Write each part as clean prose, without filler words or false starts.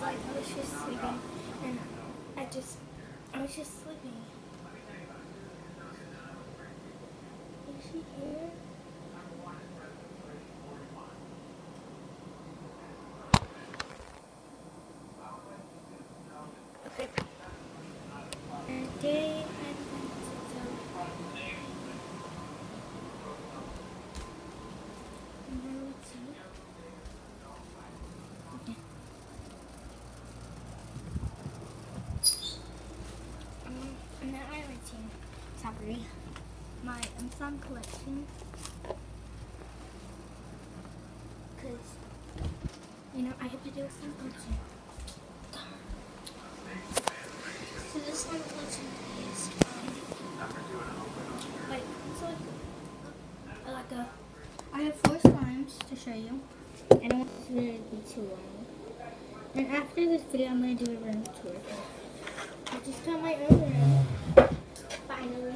like I was just sleeping, and I was just sleeping. Is she here? Okay. And day and so now let's see. Okay. And then I went to Sabri, my Amazon collection, because I have to do a fun collection. So this fun collection is like so like a. I have 4 slimes to show you. I don't want this video to be too long. And after this video, I'm going to do a room tour. I just got my own room. Finally.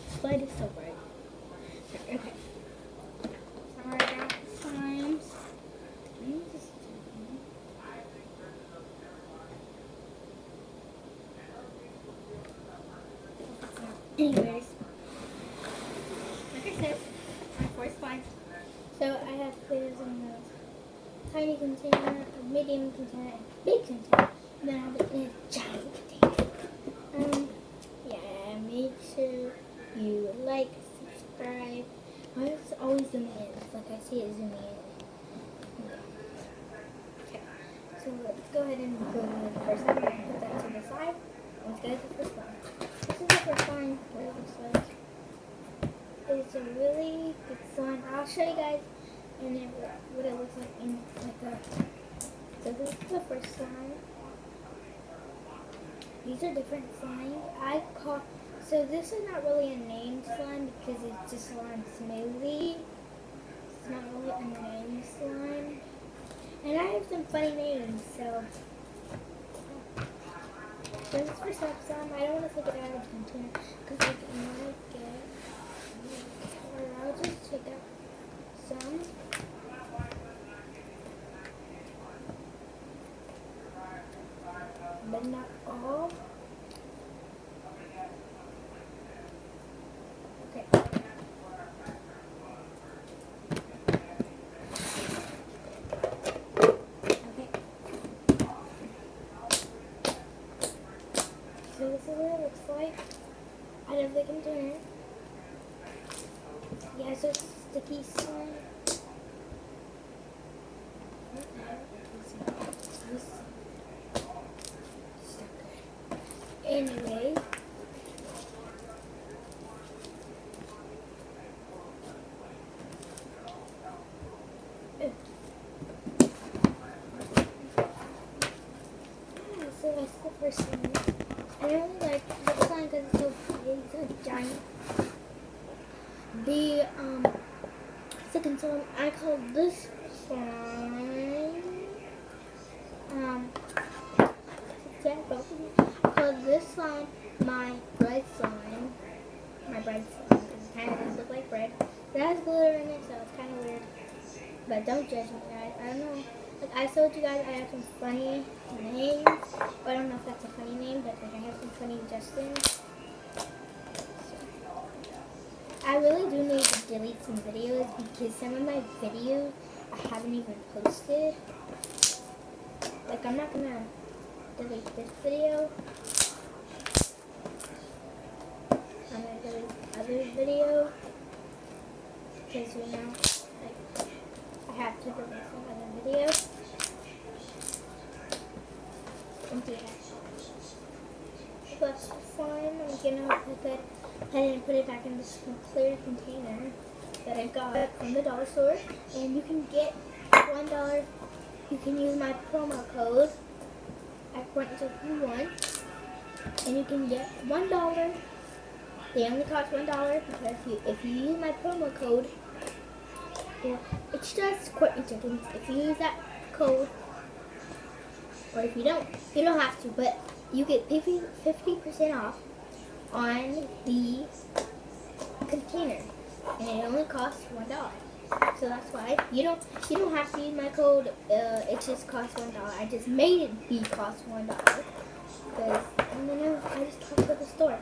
This light is so bright. Okay. So I got slimes. Anyways. Like I said, my 4 slimes. So I have flavors in a tiny container, a medium container, and a big container. And then I have it in a giant container. Yeah, make sure you like, subscribe. I always zoom in. It's like I see it zooming in. Okay, so let's go ahead and go to the first one. I'm going to put that to the side. Let's go to the first one. This is the first one, what it looks like. It's a really good slime. I'll show you guys what it looks like in like a. So this is the first slime. These are different slimes. So this is not really a named slime because it's just slime smoothie. It's not really a named slime. And I have some funny names, so this is for some slime. I don't want to take it out of the container because like it might get. Or I'll just take out some. But not all. Okay. Okay. So this is what it looks like out of the container. Yeah, so it's sticky slime. Anyway. So that's the first one. I really like the slime because it's so big, so giant. The second slime, I call this slime I call this slime my bread slime. My bread slime because it kind of does look like bread. It has glitter in it, so it's kind of weird. But don't judge me, guys. I don't know. Like I told you guys, I have some funny names. Well, I don't know if that's a funny name, but like I have some funny Justins. I really do need to delete some videos because some of my videos I haven't even posted. Like I'm not gonna delete this video. I'm gonna delete other video because like I have to delete some other video. And yeah. Plus the slime, I'm gonna put it and put it back in this clear container that I got from the dollar store. And you can get $1. You can use my promo code at QuentinSophie1 and you can get $1. They only cost $1 because if you use my promo code, it's just QuentinSophie. If you use that code, or if you don't have to, but you get 50% off on the container, and it only costs $1. So that's why you don't have to use my code. It just costs $1. I just made it be cost $1 because I just talked to the store.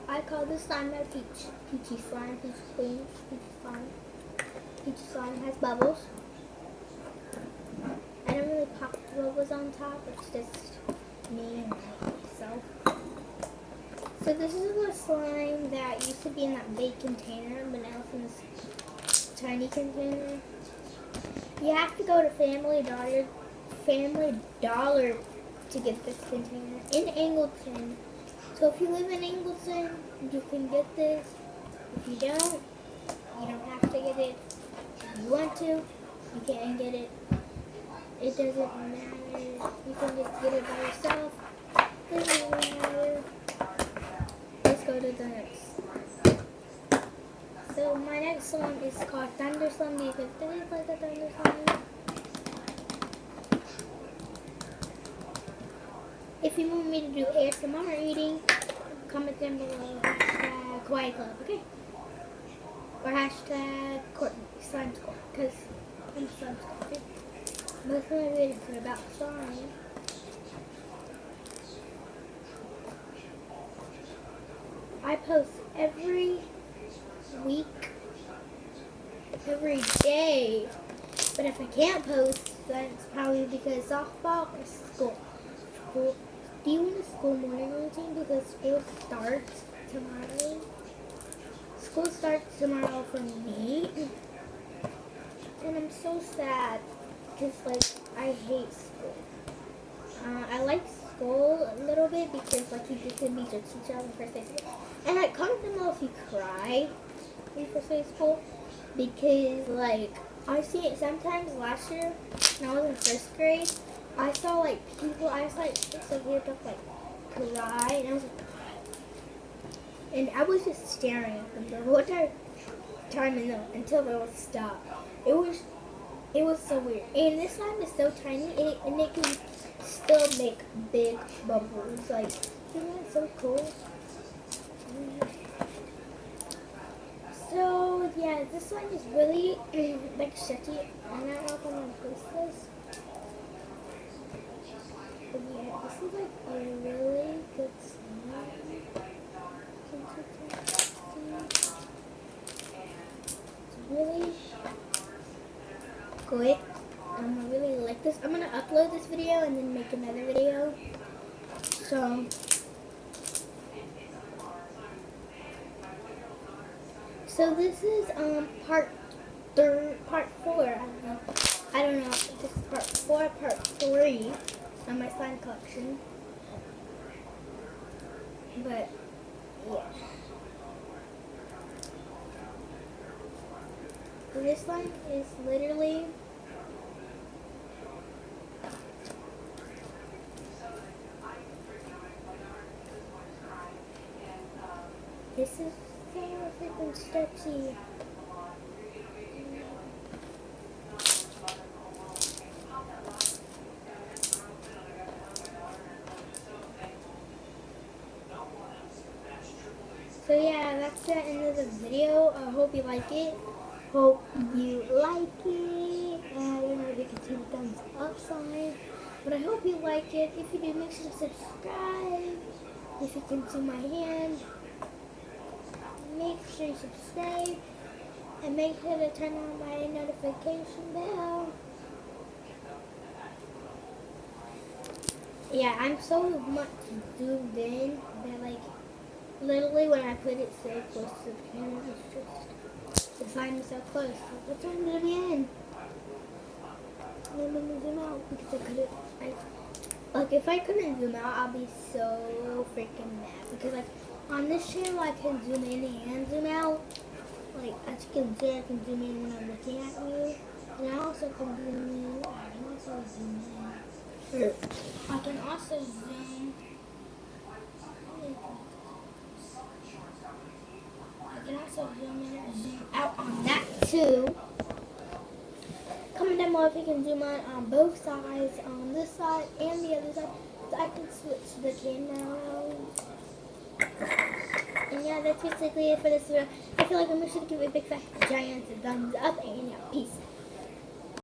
I call this slime now Peach. Peachy slime, Peach Queen, Peachy slime. Peachy slime has bubbles. I don't really pop the bubbles on top. It's just me and myself. So this is the slime that used to be in that big container, but now it's in this tiny container. You have to go to Family Dollar to get this container in Angleton. So if you live in Angleton, you can get this. If you don't have to get it. If you want to, you can get it. It doesn't matter. You can just get it by yourself. It doesn't really matter. Let's go to the next. So my next one is called Thunder Slime because this is like a thunder slime. If you want me to do ASMR eating, comment down below. Hashtag Kawaii Club, okay? Or hashtag Courtney Slime Score, because I'm a slime score, okay? Most of my videos are about slime. I post every week, every day. But if I can't post, then it's probably because softball or school. Do you want a school morning routine? Because school starts tomorrow. School starts tomorrow for me. And I'm so sad. Because, I hate school. I like school a little bit because, you get to meet your teacher on the first day of school. And, comment down below if you cry on the first day of school. Because, I see it sometimes last year when I was in first grade. I saw, people, so weird stuff, cry. And I was like, and I was just staring at them the whole time until they would stop. It was so weird. And this slime is so tiny, and it can still make big bubbles. Isn't that so cool? So, yeah, this slime is really, stretchy. I don't know if I'm going to post this. But yeah, this is, a really good slime. It's really good. I really like this. I'm gonna upload this video and then make another video. So this is part 4. I don't know. This is part 4, part 3 of my slime collection. But yeah. This slime is literally this is so freaking stretchy. So yeah, that's the end of the video. I hope you like it. Hope you like it. You can see the thumbs up sign. But I hope you like it. If you do, make sure to subscribe. If you can see my hand, make sure you subscribe. And make sure to turn on my notification bell. Yeah, I'm so much zoomed in that literally when I put it so close to the camera, it's just to find me so close. What time did it be in? Let me zoom out because I couldn't. If I couldn't zoom out, I'll be so freaking mad because on this channel I can zoom in and zoom out. As you can see, I can zoom in when I'm looking at you, and I also can zoom in. I can also zoom in. I can also zoom. I can also zoom in and zoom out on that too. Comment down below if you can zoom on both sides, on this side and the other side, so I can switch the camera. And yeah, that's basically it for this video. I feel like we should give a big fat giant thumbs up and yeah, peace.